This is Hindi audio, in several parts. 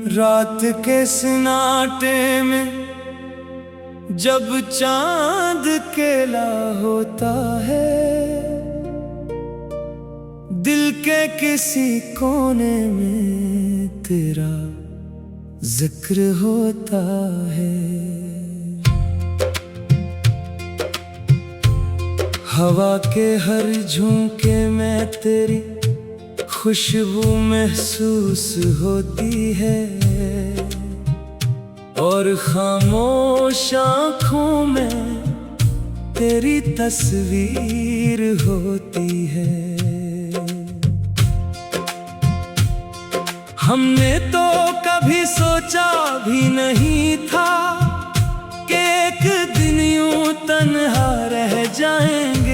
रात के सन्नाटे में जब चांद केला होता है, दिल के किसी कोने में तेरा जिक्र होता है। हवा के हर झोंके में तेरी खुशबू महसूस होती है, और खामोश आँखों में तेरी तस्वीर होती है। हमने तो कभी सोचा भी नहीं था कि एक दिन यूं तन्हा रह जाएंगे।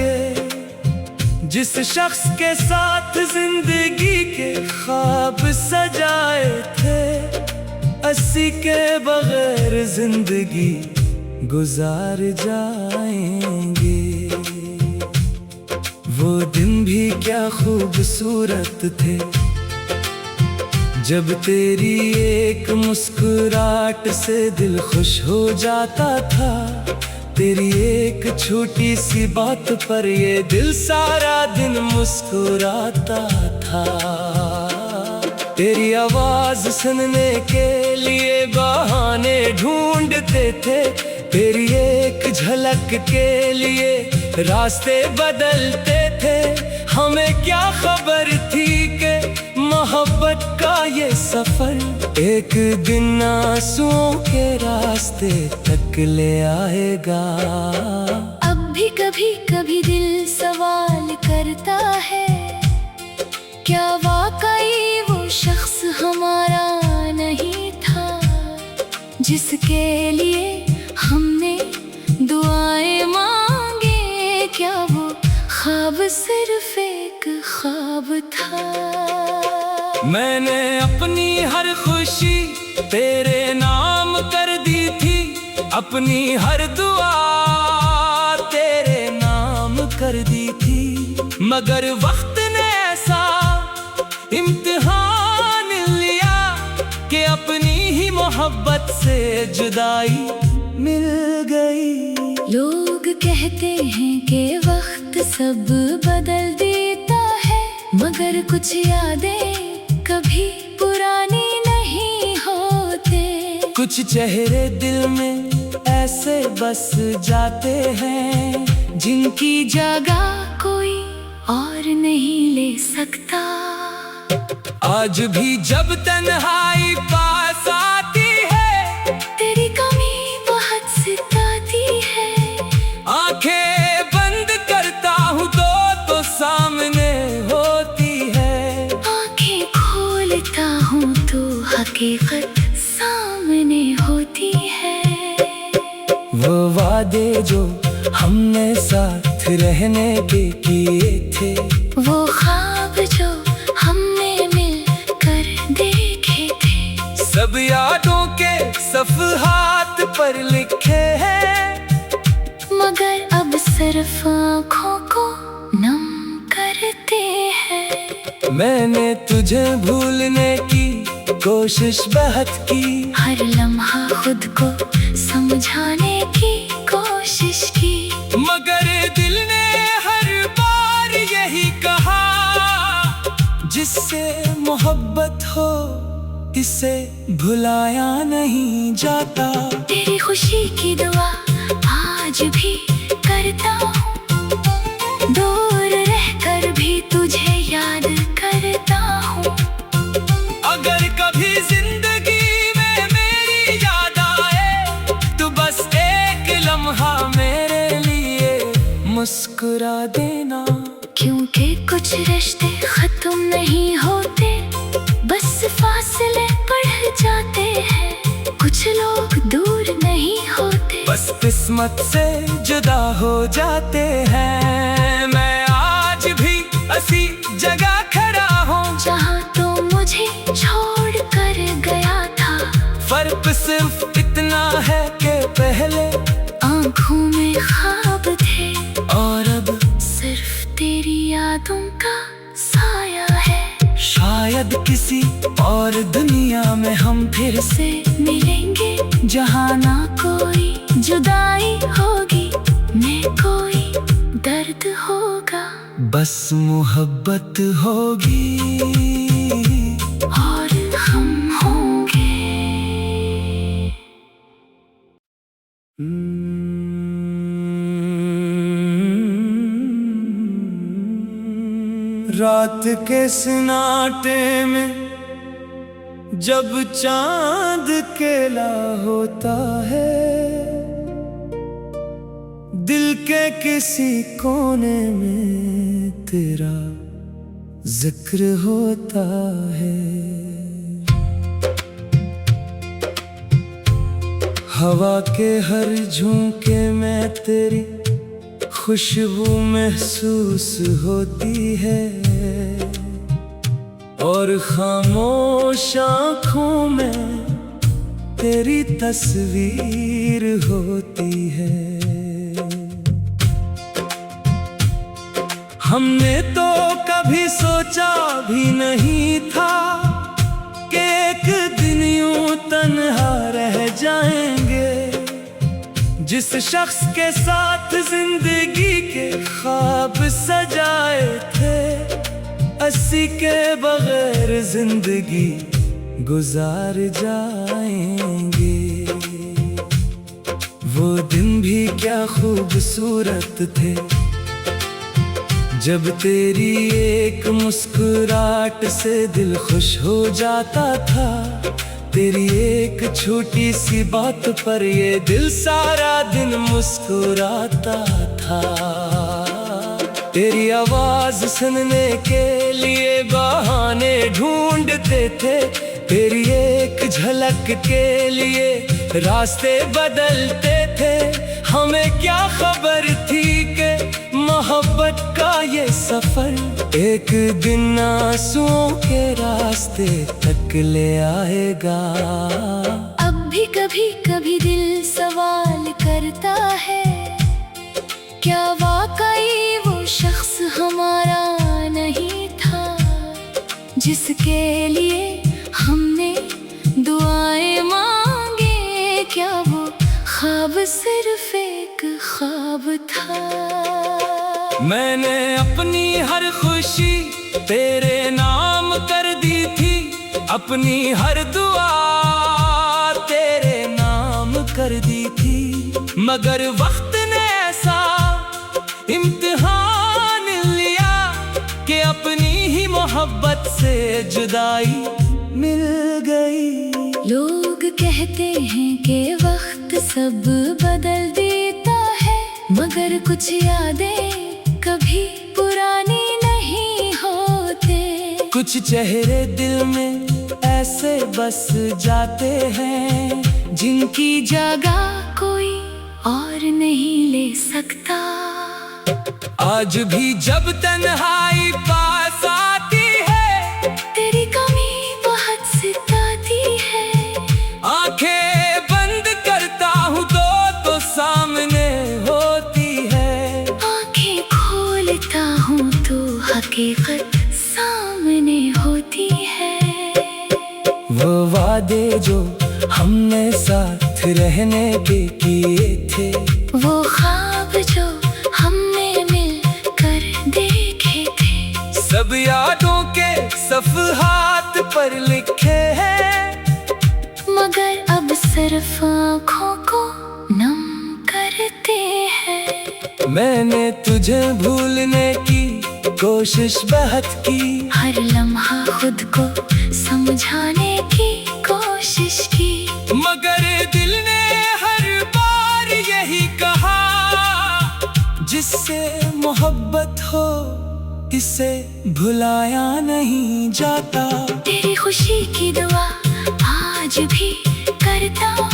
जिस शख्स के साथ जिंदगी के ख्वाब सजाए थे, 80 के बगैर जिंदगी गुजार जाएंगे। वो दिन भी क्या खूबसूरत थे, जब तेरी एक मुस्कुराहट से दिल खुश हो जाता था। तेरी एक छोटी सी बात पर ये दिल सारा दिन मुस्कुराता था। तेरी आवाज सुनने के लिए बहाने ढूंढते थे, तेरी एक झलक के लिए रास्ते बदलते थे। हमें क्या खबर थी कि मोहब्बत का ये सफर एक दिन आंसुओं के रास्ते तक ले आएगा। अब भी कभी कभी दिल सवाल करता है, क्या वाकई वो शख्स हमारा नहीं था, जिसके लिए हमने दुआएं मांगे। क्या वो ख्वाब सिर्फ एक ख्वाब था? मैंने अपनी हर खुशी तेरे नाम कर दी थी, अपनी हर दुआ तेरे नाम कर दी थी। मगर वक्त ने ऐसा इम्तिहान लिया कि अपनी ही मोहब्बत से जुदाई मिल गई। लोग कहते हैं कि वक्त सब बदल देता है, मगर कुछ यादें कभी पुरानी नहीं होते। कुछ चेहरे दिल में ऐसे बस जाते हैं, जिनकी जगह कोई और नहीं ले सकता। आज भी जब तन्हाई पास आती है, तेरी कमी बहुत सताती है। आंखें बंद करता हूँ तो सामने होती है। आंखें खोलता हूँ तो हकीकत सामने होती है। वो वादे जो हमने साथ रहने के किए थे, वो ख्वाब जो हमने मिलकर देखे थे, सब यादों के सफ़हात पर लिखे हैं, मगर अब सिर्फ आँखों को नम करते हैं। मैंने तुझे भूलने की कोशिश बहुत की, हर लम्हा खुद को समझाने की कोशिश की, मगर दिल ने हर बार यही कहा, जिससे मोहब्बत हो इसे भुलाया नहीं जाता। तेरी खुशी की दुआ आज भी करता हूँ, दूर रहकर भी तुझे याद करता हूँ। अगर कभी जिंदगी में मेरी याद आए, तो बस एक लम्हा मेरे लिए मुस्कुरा देना। क्योंकि कुछ रिश्ते खत्म नहीं होते, बस फासले बढ़ जाते हैं। कुछ लोग दूर नहीं होते, बस किस्मत से जुदा हो जाते हैं। मैं आज भी ऐसी जगह खड़ा हूँ, जहाँ तो मुझे छोड़ कर गया था। फर्क सिर्फ इतना है कि पहले आँखों में ख्वाब थे, और अब सिर्फ तेरी यादों का साया है। शायद किसी और दुनिया में हम फिर से मिलेंगे जहाँ ना कोई जुदाई होगी, न कोई दर्द होगा, बस मोहब्बत होगी और हम होंगे। रात के सन्नाटे में जब चांद केला होता है, दिल के किसी कोने में तेरा जिक्र होता है। हवा के हर झोंके में तेरी खुशबू महसूस होती है, और खामोश आँखों में तेरी तस्वीर होती है। हमने तो कभी सोचा भी नहीं था कि एक दिन यूं तन्हा रह जाएंगे। जिस शख्स के साथ जिंदगी के ख्वाब सजाए थे, 80 के बगैर जिंदगी गुजार जाएंगे। वो दिन भी क्या खूबसूरत थे, जब तेरी एक मुस्कुराहट से दिल खुश हो जाता था। तेरी एक छोटी सी बात पर ये दिल सारा दिन मुस्कुराता था। तेरी आवाज सुनने के लिए बहाने ढूंढते थे, तेरी एक झलक के लिए रास्ते बदलते थे। हमें क्या खबर थी कि मोहब्बत का ये सफर एक दिन आंसुओं के रास्ते तक ले आएगा। अब भी कभी कभी दिल सवाल करता है, क्या वाकई वो शख्स हमारा नहीं था, जिसके लिए हमने दुआएं मांगे। क्या वो ख्वाब सिर्फ एक ख्वाब था? मैंने अपनी हर खुशी तेरे नाम कर दी थी, अपनी हर दुआ तेरे नाम कर दी थी। मगर वक्त ने ऐसा इम्तिहान लिया कि अपनी ही मोहब्बत से जुदाई मिल गई। लोग कहते हैं कि वक्त सब बदल देता है, मगर कुछ यादें कभी पुरानी नहीं होते। कुछ चेहरे दिल में ऐसे बस जाते हैं, जिनकी जगह कोई और नहीं ले सकता। आज भी जब तन्हाई पास आती है, तेरी कमी बहुत सताती है। आंखें बंद करता हूँ तो सामने होती है। आंखें खोलता हूँ तो हकीकत सामने होती है। वो वादे जो हमने साथ रहने के किए थे, वो ख्वाब जो हमने मिलकर देखे थे, सब यादों के सफ़हात पर लिखे हैं, मगर अब सिर्फ आँखों को नम करते हैं। मैंने तुझे भूलने की कोशिश बहुत की, हर लम्हा खुद को समझाने की कोशिश की, मगर दिल ने हर बार यही कहा, जिससे मोहब्बत हो इसे भुलाया नहीं जाता। तेरी खुशी की दुआ आज भी करता हूँ,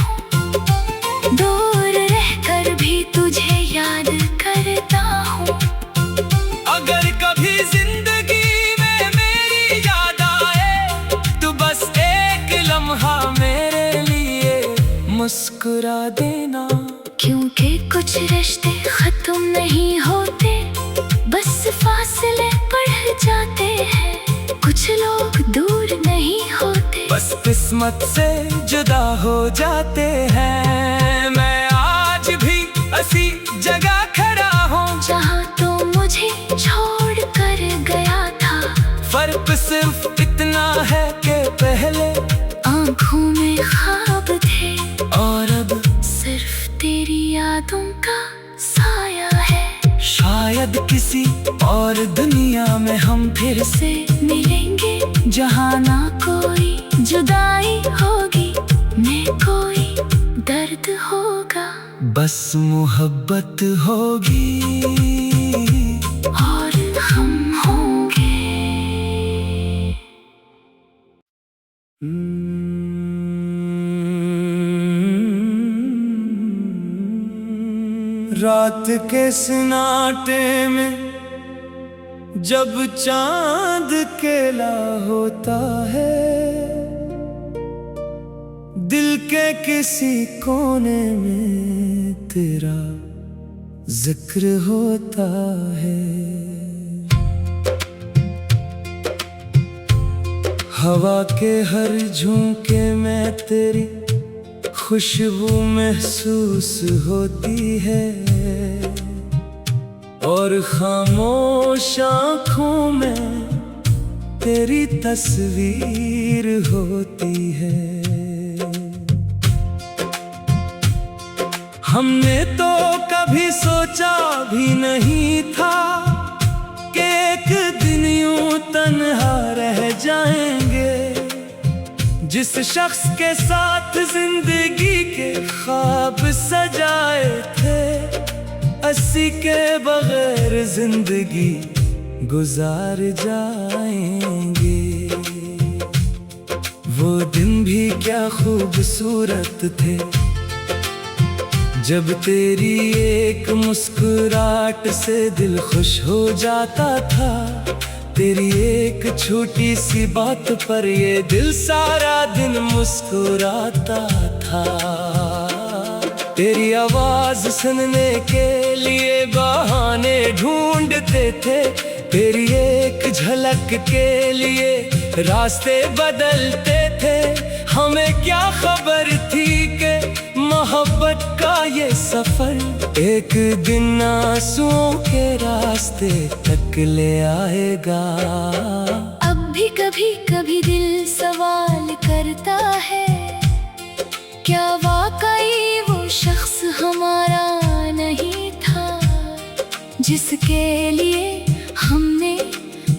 दूर रहकर भी तुझे याद करता हूँ। अगर कभी जिंदगी में मेरी याद आए, तो बस एक लम्हा मेरे लिए मुस्कुरा देना। क्योंकि कुछ रिश्ते खत्म नहीं होते, बस फासले किस्मत से जुदा हो जाते हैं। मैं आज भी ऐसी जगह खड़ा हूँ जहाँ तो मुझे छोड़ कर गया था। फर्क सिर्फ इतना है कि पहले आँखों में ख्वाब थे और अब सिर्फ तेरी यादों का साया है। शायद किसी और दुनिया में हम फिर से मिलेंगे जहाँ ना कोई जुदाई होगी, न कोई दर्द होगा, बस मोहब्बत होगी और हम होंगे। रात के सन्नाटे में जब चांद केला होता है, दिल के किसी कोने में तेरा जिक्र होता है। हवा के हर झोंके में तेरी खुशबू महसूस होती है और खामोश आँखों में तेरी तस्वीर होती है। हमने तो कभी सोचा भी नहीं था कि एक दिन यूं तन्हा रह जाएंगे। जिस शख्स के साथ जिंदगी के ख्वाब सजाए थे, अस्सी के बगैर जिंदगी गुजार जाएंगे। वो दिन भी क्या खूबसूरत थे जब तेरी एक मुस्कुराहट से दिल खुश हो जाता था। तेरी एक छोटी सी बात पर ये दिल सारा दिन मुस्कुराता था। तेरी आवाज सुनने के लिए बहाने ढूंढते थे, तेरी एक झलक के लिए रास्ते बदलते थे। हमें क्या खबर थी कि मोहब्बत का ये सफर एक दिन आंसुओं के रास्ते तक ले आएगा। अब भी कभी कभी दिल सवाल करता है, क्या वाकई वो शख्स हमारा नहीं था जिसके लिए हमने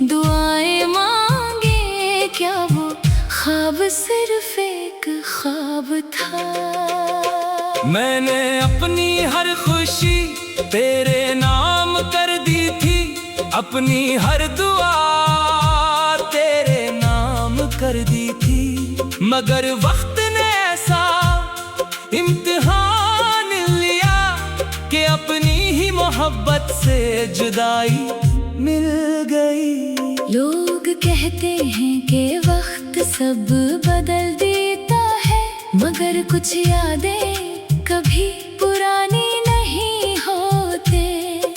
दुआएं मांगे? क्या वो ख्वाब सिर्फ एक ख्वाब था? मैंने अपनी हर खुशी तेरे नाम कर दी थी, अपनी हर दुआ तेरे नाम कर दी थी। मगर वक्त ने ऐसा इम्तिहान लिया कि अपनी ही मोहब्बत से जुदाई मिल गई। लोग कहते हैं कि वक्त सब बदल देता है, मगर कुछ यादें कभी पुरानी नहीं होते।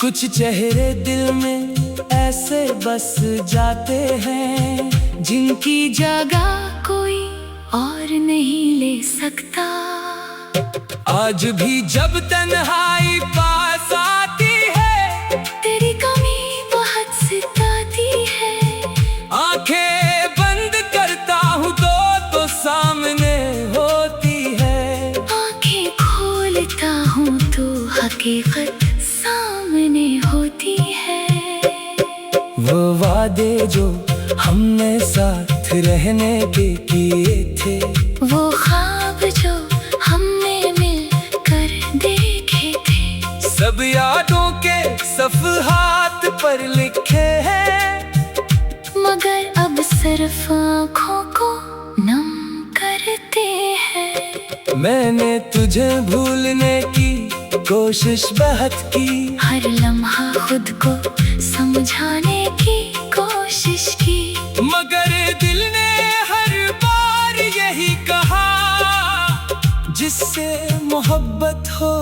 कुछ चेहरे दिल में ऐसे बस जाते हैं जिनकी जगह कोई और नहीं ले सकता। आज भी जब तन्हाई पास आती है, तेरी कमी बहुत सताती है। आंखें बंद करता हूँ तो सामने होती है। आंखें खोलता हूँ तो हकीकत सामने होती है। वो वादे जो हमने साथ रहने के किए थे, वो ख्वाब जो हमने मिलकर देखे थे, सब यादों के सफ़हात पर लिखे हैं, मगर अब सिर्फ आँखों को नम करते हैं। मैंने तुझे भूलने की कोशिश बहुत की, हर लम्हा खुद को समझाने की कोशिश की, मगर दिल ने हर बार यही कहा, जिससे मोहब्बत हो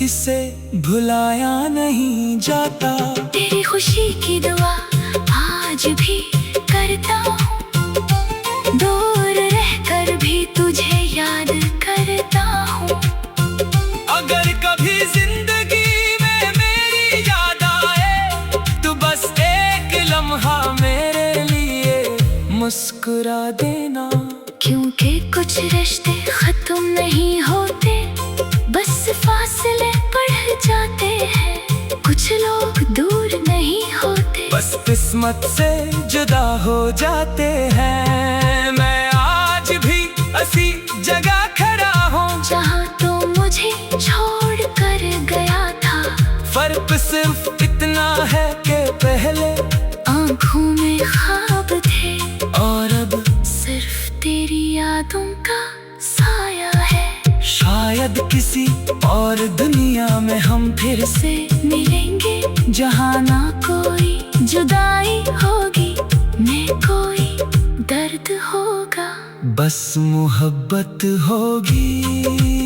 इसे भुलाया नहीं जाता। तेरी खुशी की दुआ आज भी करता हूँ, दूर रहकर भी मुस्कुरा देना। क्योंकि कुछ रिश्ते खत्म नहीं होते, बस फासले बढ़ जाते हैं। कुछ लोग दूर नहीं होते, बस किस्मत से जुदा हो जाते हैं। मैं आज भी ऐसी जगह खड़ा हूँ जहाँ तो मुझे छोड़ कर गया था। फर्क सिर्फ इतना है कि पहले आँखों में ख्वाब थे, और अब सिर्फ तेरी यादों का साया है। शायद किसी और दुनिया में हम फिर से मिलेंगे, जहाँ ना कोई जुदाई होगी, न कोई दर्द होगा, बस मोहब्बत होगी।